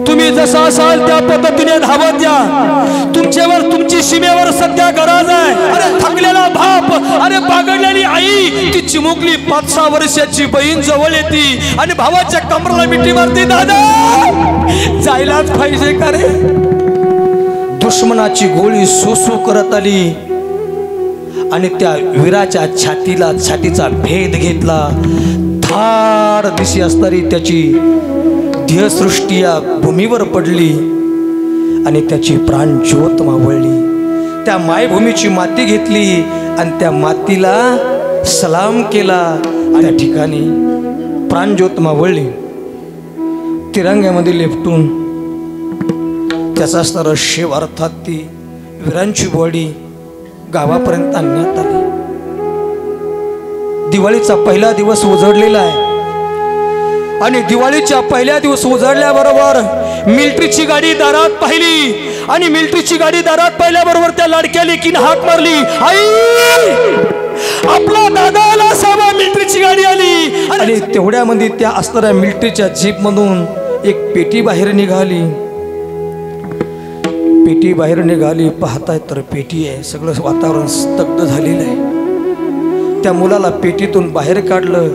तुम्ही जसा असाल त्या पद्धतीने धावत या। तुमच्यावर तुमची सीमेवर सध्या गरज आहे। अरे थकलेला बाप, अरे बागडलेली आई, ती चिमुकली 5-6 वर्षाची बहीण जवळ येते आणि भावाच्या कमराला मिठी मारते। दादा जायलाच पाहिजे का रे? दुश्मनाची गोळी सुसू करत आली आणि त्या वीराच्या छातीचा भेद घेतला। धार दिशी असणारी त्याची देहसृष्टी या भूमीवर पडली आणि त्याची प्राण ज्योत मावळली। त्या मायभूमीची माती घेतली आणि त्या मातीला सलाम केला आणि त्या ठिकाणी प्राण ज्योत मावळली। तिरंग्यामध्ये लेपटून त्याचा असणारा शेव अर्थात ती वीरांची बॉडी गावापर्यंत आणण्यात आली। दिवाळीचा पहिला दिवस उजडलेला आहे आणि दिवाळीच्या पहिल्या दिवस उजडल्याबरोबर मिलिटरीची गाडी दारात पाहिली आणि मिलिटरीची गाडी दारात पाहिल्याबरोबर त्या लाडक्या लेकीने हाक मारली, आई आपला दादा आला असावा। मिलिटरीची गाडी आली आणि तेवढ्यामध्ये त्या असणाऱ्या मिलिटरीच्या जीप मधून एक पेटी बाहेर निघाली। पेटी बाहेर निघाली, पाहताय तर पेटी आहे। सगळं वातावरण स्तब्ध झालेलं आहे। त्या मुलाला पेटीतून बाहेर काढलं,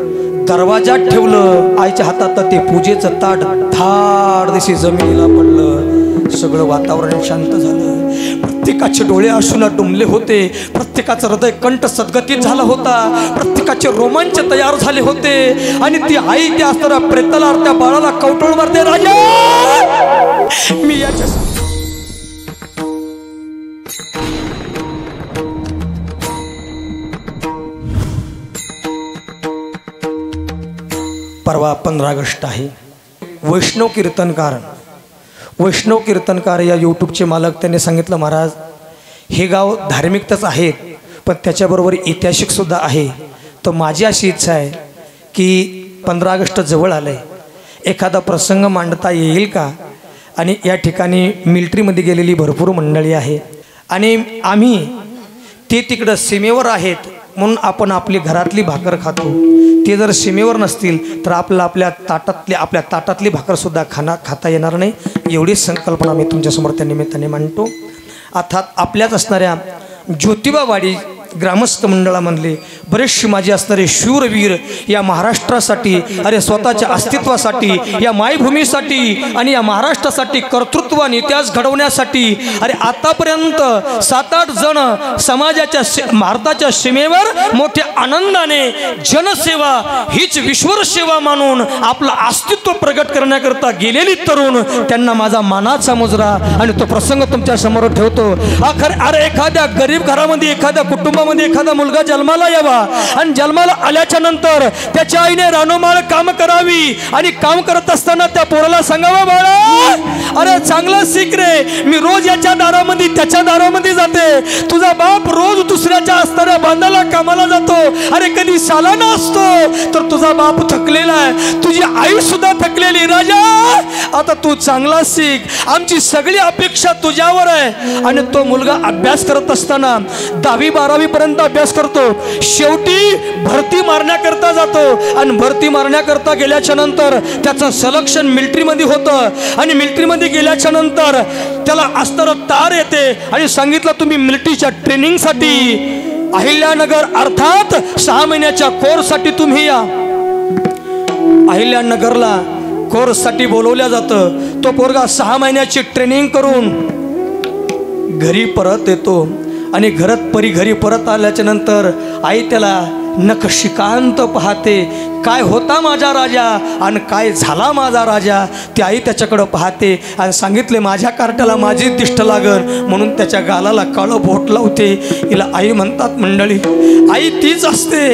दरवाजात ठेवलं। आईच्या हातात ते पूजेचं ताट धाड दिशी जमिनीला पडलं। सगळं वातावरण शांत झालं। प्रत्येकाचे डोळे अश्रूला डुंबले होते, प्रत्येकाचं हृदय कंठ सद्गतीत झाला होता, प्रत्येकाचे रोमांच तयार झाले होते। आणि ती आई त्या असणाऱ्या प्रेताला त्या बाळाला कवटोळ मारते, राजा मी याच्या परवा 15 ऑगस्ट आहे। वैष्णव कीर्तनकार या यूट्यूबचे मालक त्यांनी सांगितलं, महाराज हे गाव धार्मिकच आहे पण त्याच्याबरोबर ऐतिहासिक सुद्धा आहे। तर माझी अशी इच्छा आहे की 15 ऑगस्ट जवळ आलंय, एखादा प्रसंग मांडता येईल का? आणि या ठिकाणी मिलिटरीमध्ये गेलेली भरपूर मंडळी आहे आणि आम्ही ते तिकडं सीमेवर आहेत म्हणून आपण आपली घरातली भाकर खातो। ते जर सीमेवर नसतील तर आपल्या ताटातली भाकर सुद्धा खाता येणार नाही। एवढीच संकल्पना मी तुमच्यासमोर त्या निमित्ताने मांडतो। अर्थात आपल्याच असणाऱ्या ज्योतिबावाडी ग्रामस्थ मंडळामधले बरेचसे माझे असणारे शूरवीर या महाराष्ट्रासाठी, अरे स्वतःच्या अस्तित्वासाठी, या मायभूमीसाठी आणि या महाराष्ट्रासाठी कर्तृत्व आणि इतिहास घडवण्यासाठी अरे आतापर्यंत 7-8 जण समाजाच्या भारताच्या सीमेवर मोठ्या आनंदाने जनसेवा हीच ईश्वर सेवा मानून आपलं अस्तित्व प्रगट करण्याकरता गेलेली तरुण, त्यांना माझा मानाचा मुजरा आणि तो प्रसंग तुमच्या समोर ठेवतो। अरे एखाद्या गरीब घरामध्ये, एखाद्या कुटुंबामध्ये एखादा मुलगा जन्माला यावा आणि जन्माला आल्याच्या नंतर त्याच्या आईने रानोमाळ काम करावी आणि काम करत असताना त्या पोराला सांगावं, बाळा अरे चांगलं शिक रे, मी रोज याच्या दारामध्ये त्याच्या दारामध्ये जाते। तुझा बाप रोज दुसऱ्याच्या असणाऱ्या बांधाला कामाला जातो, अरे कधी सालाना असतो तर तुझा बाप थकलेला आहे, तुझी आई सुद्धा थकलेली। राजा आता तू चांगला शिक, आमची सगळी अपेक्षा तुझ्यावर आहे। आणि तो मुलगा अभ्यास करत असताना 10वी 12वी पर्यंत अभ्यास करतो, शेवटी भरती मारण्याकरता जातो आणि भरती मारण्याकरता गेल्याच्या नंतर त्याचं सिलेक्शन मिलिटरीमध्ये होतं आणि मिलिटरीमध्ये गेल्याच्या नंतर त्याला अस्तर तार येते आणि सांगितलं तुम्ही मिलिटरीच्या ट्रेनिंगसाठी अहिल्यानगर अर्थात 6 महिन्याच्या कोर्ससाठी तुम्ही या। अहिल्यानगरला कोर्ससाठी बोलवल्या जातं। तो पोरगा 6 महिन्याची ट्रेनिंग करून घरी परत येतो आणि घरी परत आल्याच्या नंतर आई त्याला नखशिकांत पाहते, काय होता माझा राजा आणि काय झाला माझा राजा। ती आई त्याच्याकडं पाहते आणि सांगितले माझ्या कार्ट्याला माझी दिष्ट लागल म्हणून त्याच्या गालाला काळं बोट लावते। हिला आई म्हणतात मंडळी, आई तीच असते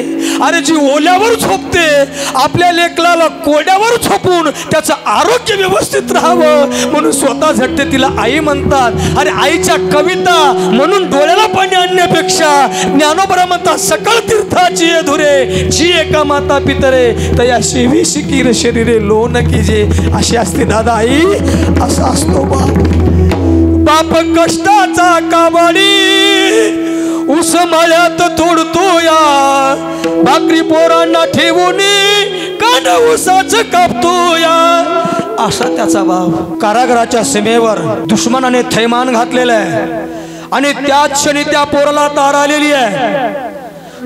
अरे जी ओल्यावर झोपते, आपल्या लेकराला कोड्यावर झोपून त्याचं आरोग्य व्यवस्थित राहावं म्हणून स्वतः झटते, तिला आई म्हणतात। अरे आईच्या कविता म्हणून डोळ्याला पाणी आणण्यापेक्षा ज्ञानोबा म्हणतात सकळ तीर्थाची धुरे जी एका माता पितरे तया शिवी शिकीर शरीरे लोन कीजे, अशी असते दादा आई, असा असतो बाप कष्टाचा कावडी उस मळ्यात तोडतो या, भाकरी पोरांना ठेवून कान उसाच कापतो या। असा त्याचा बाप कारागृहाच्या सीमेवर दुश्मनाने थैमान घातलेलं आहे आणि त्याच क्षणी त्या पोराला तार आलेली आहे।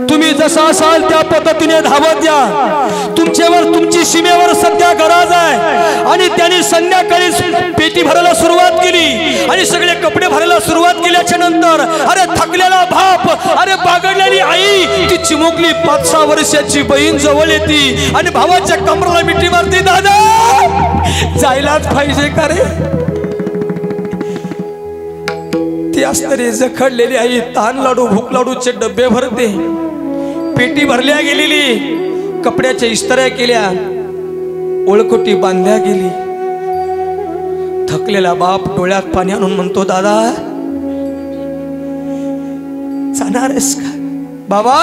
तुम्ही जसा असाल त्या पद्धतीने धावत या, तुमच्यावर तुमची सीमेवर सध्या गरज आहे। आणि त्यांनी संध्याकाळी पेटी भरायला सुरुवात केली आणि सगळे कपडे भरायला सुरुवात केल्याच्या नंतर अरे थकलेला बाप, अरे बागडलेली आई, ती चिमुकली 5-6 वर्षाची बहीण जवळ येते आणि भावाच्या कमराला मिठी मारते, दादा जायलाच पाहिजे का रे? ती असणारी जखडलेली आई तान लाडू भूक लाडूचे डब्बे भरते, पेटी भरल्या गेलेली, कपड्याच्या इस्त्र्या केल्या, ओळखोटी बांधल्या गेली। थकलेला बाप डोळ्यात पाणी आणून म्हणतो, दादा जाणार आहेस का? बाबा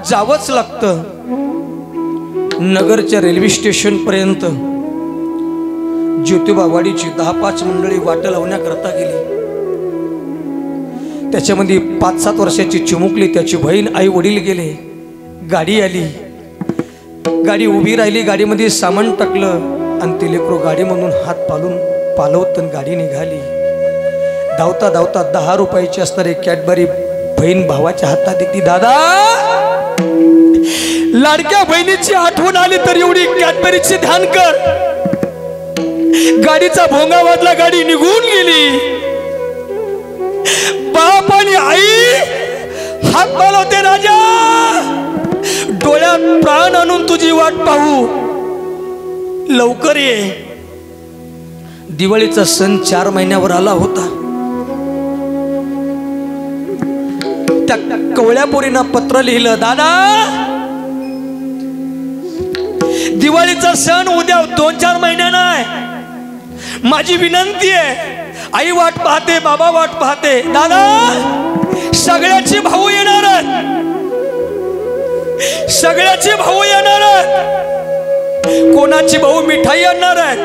जावंच लागतं। नगरच्या रेल्वे स्टेशन पर्यंत ज्योतिबावाडीची 10-5 मंडळी वाट लावण्याकरता गेली। त्याच्यामध्ये 5-7 वर्षाची चिमुकली, त्याची बहीण, आई वडील गेले। गाडी आली, गाडी उभी राहिली, गाडीमध्ये सामान टाकलं आणि ते लेकरू गाडीमधून हात पालवत गाडी निघाली। धावता धावता 10 रुपयाची असणारी कॅडबरी बहीण भावाच्या हातात देती, दादा लाडक्या बहिणीची आठवण आली तर एवढी कॅडबरीचे ध्यान कर। गाडीचा भोंगा वाजला, गाडी निघून गेली। बाप आणि आई हात पालवते, राजा डोळ्यात प्राण आणून तुझी वाट पाहू, लवकर ये। दिवाळीचा सण 4 महिन्यावर आला होता। त्या कवळ्या पोरीनं पत्र लिहिलं, दादा दिवाळीचा सण उद्या 2-4 महिन्यानं आहे, माझी विनंती आहे। आई वाट पाहते, बाबा वाट पाहते, दादा सगळ्याचे भाऊ येणार आहेत, सगळ्याचे भाऊ येणार आहेत। कोणाची भाऊ मिठाई आणणार आहेत,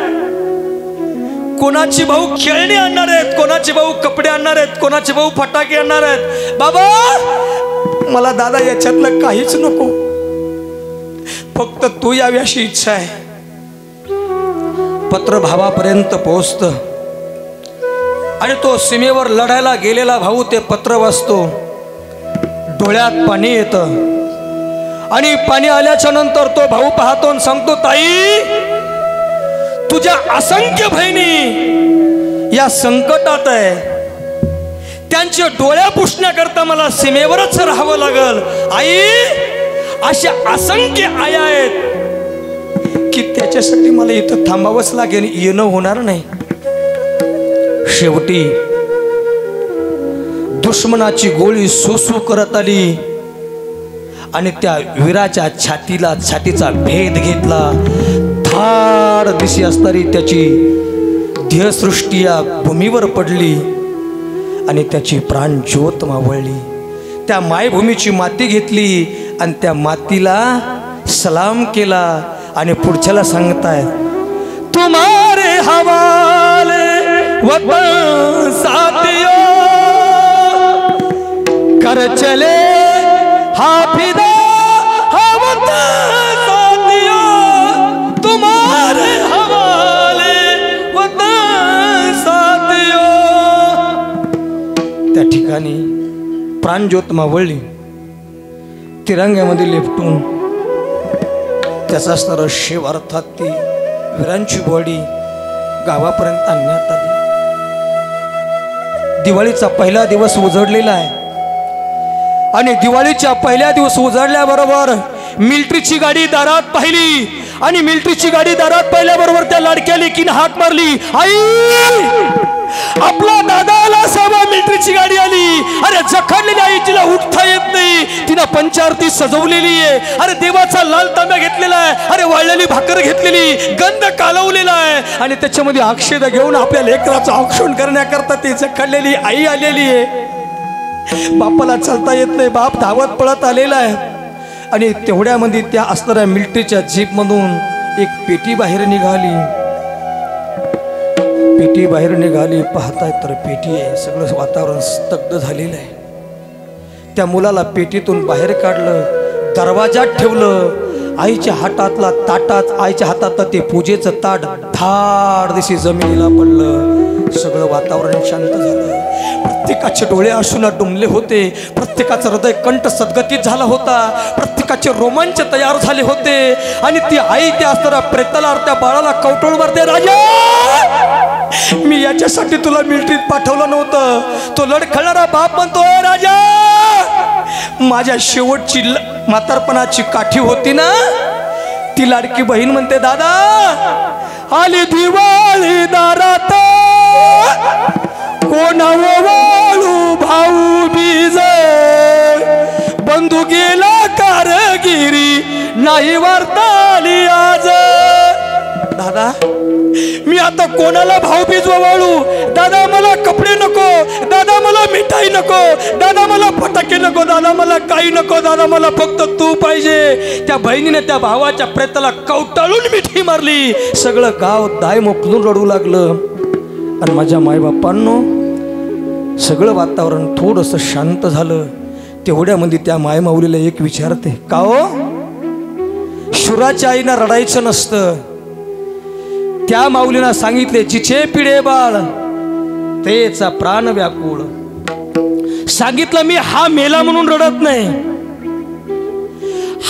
कोणाची भाऊ खेळणी आणणार आहेत, कोणाचे भाऊ कपडे आणणार आहेत, कोणाचे भाऊ फटाके आणणार आहेत। बाबा मला दादा याच्यातलं काहीच नको, फक्त तू यावी अशी इच्छा आहे। पत्र भावापर्यंत पोहोचतं आणि तो सीमेवर लढायला गेलेला भाऊ ते पत्र वाचतो, डोळ्यात पाणी येतं आणि पाणी आल्याच्या नंतर तो भाऊ पाहतो आणि सांगतो, ताई तुझ्या असंख्य बहिणी या संकटात आहे, त्यांचे डोळ्या पुसण्याकरता मला सीमेवरच राहावं लागल। आई अशा असंख्य आया आहेत की त्याच्यासाठी मला इथं थांबावंच लागेल, येणं होणार नाही। शेवटी दुश्मनाची गोळी सुसू करत आली आणि त्या वीराच्या छातीचा भेद घेतला। धाड दिशी असणारी त्याची देहसृष्टी या भूमीवर पडली आणि त्याची प्राण ज्योत मावळली। त्या मायभूमीची माती घेतली आणि त्या मातीला सलाम केला आणि पुढच्याला सांगताय, तुम्हारे हवाले वतन साथियों कर चले हाफिदा हम साथियों, तुम्हारे हवाले वतन साथियों। त्या ठिकाणी प्राणज्योत मावळली, तिरंग्यामध्ये लेपटून त्याचा असणारा शेव अर्थात ती वीरांची बॉडी गावापर्यंत आणण्यात आली। दिवाळीचा पहिला दिवस उजडलेला आहे आणि दिवाळीच्या पहिल्या दिवस उजडल्याबरोबर मिलिटरीची गाडी दारात पाहिली आणि मिलिटरीची गाडी दारात पाहिल्याबरोबर त्या लाडक्या लेकीने हाक मारली, आई आपला दादाला सावा मिलिटरीची गाडी आली। अरे जखडलेली आई, तिला उठता येत नाही, तिनं पंचारती सजवलेली आहे, अरे देवाचा लाल तांब्या घेतलेला आहे, अरे वाळलेली भाकर घेतलेली, गंध कालवलेला आहे आणि त्याच्यामध्ये अक्षदा घेऊन आपल्या लेकराचं औक्षण करण्याकरता ती जखडलेली आई आलेली आहे। बापाला चालता येत नाही, बाप धावत पळत आलेला आहे आणि तेवढ्यामध्ये त्या असणाऱ्या मिलिटरीच्या जीपमधून एक पेटी बाहेर निघाली। पेटी बाहेर निघाली, पाहताय तर पेटी आहे, सगळं वातावरण स्तब्ध झालेलं आहे। त्या मुलाला पेटीतून बाहेर काढलं, दरवाजात ठेवलं आईच्या हातातला ताटात आईच्या हातातलं ते पूजेचं ताट धाड दिशी जमिनीला पडलं. सगळं वातावरण शांत झालं. प्रत्येकाचे डोळे अश्रूंना डुंबले होते. प्रत्येकाचं हृदय कंठ सद्गतीत झाला होता. प्रत्येकाचे रोमांच तयार झाले होते. आणि ती आई त्या असणाऱ्या प्रेताला त्या बाळाला कवटोळ मारते. राजा, मी याच्यासाठी तुला मिलिटरीत पाठवलं नव्हतं. तो लडखळणारा बाप म्हणतोय, राजा माझ्या शेवटची म्हातारपणाची काठी होती ना, ती लाडकी बहीण म्हणते, दादा आली दिवाळी दारात, कोणावर वाळू भाऊ बीज, बंधू गेला कारगिरी, नाही वार्ता आली आज. दादा मी आता कोणाला भाऊबीज वाळू? दादा मला कपडे नको, दादा मला मिठाई नको, दादा मला फटाके नको, दादा मला काही नको, दादा मला फक्त तू पाहिजे. त्या बहिणीने त्या भावाच्या प्रेताला कवटाळून मिठी मारली. सगळं गाव दाय मोकलून रडू लागलं. आणि माझ्या मायबापांनो सगळं वातावरण थोडंसं शांत झालं. तेवढ्यामध्ये त्या मायमाऊलीला एक विचारते, का हो शुराच्या आईनं रडायचं नसतं. त्या माऊलीनं सांगितले, जिचे पिढे बाळ तेचा प्राण व्याकुळ. सांगितलं मी हा मेला म्हणून रडत नाही,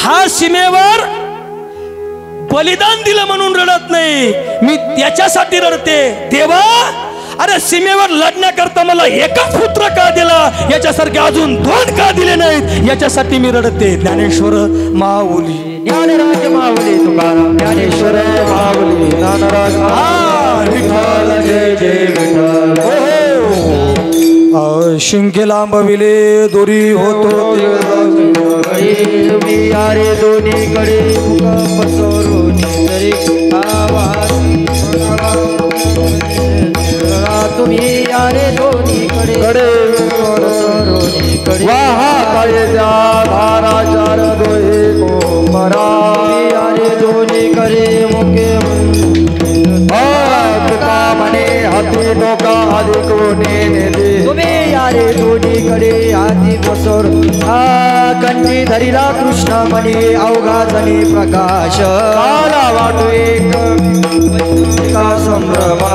हा सीमेवर बलिदान दिलं म्हणून रडत नाही, मी त्याच्यासाठी रडते. देवा अरे सीमेवर लढण्याकरता मला एकच पुत्र का दिला, याच्यासारखे अजून 2 का दिले नाहीत, याच्यासाठी मी रडते. ज्ञानेश्वर माऊली, ज्ञानराज माऊली तुकाराम, ज्ञानेश्वर माऊली ज्ञानराज विठ्ठल, जय जय विठ्ठल. शिंके लांबविले दोरी होतो तुम्ही यारे दोन्हीकडे मुका पसरून तरी तुम्ही यारे दोन्हीकडे वाहा काळ्या धारा चार दोहे कोमरा, यारे दोन्हीकडे मुके म्हणे हाती डोका आधी कोणी नेले, तुम्ही यारे दोन्हीकडे हाती बसोर कंठी धरिला कृष्ण म्हणे अवघा जणी प्रकाश, काला वाटो एक का संभ्रमा,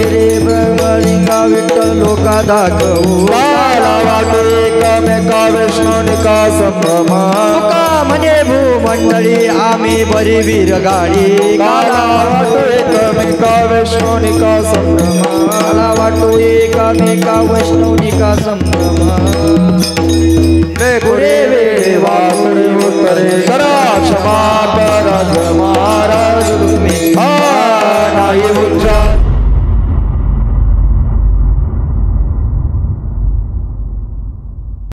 रे ब्रह्मलिंगा विठ्ठल लोका दाखवू, काला वाटो एकमेका वैष्णवनिका संभ्रमा, तुका म्हणे भूमंडळी आम्ही बरी वीर गाडी, काला वाटो एकमेका वैष्णवनिका संभ्रमा, काला वाटो एकामेका वैष्णवनिका संभ्रमा. पुढे वेळे वाकडे उत्तरे करा क्षमा करा क्षमा,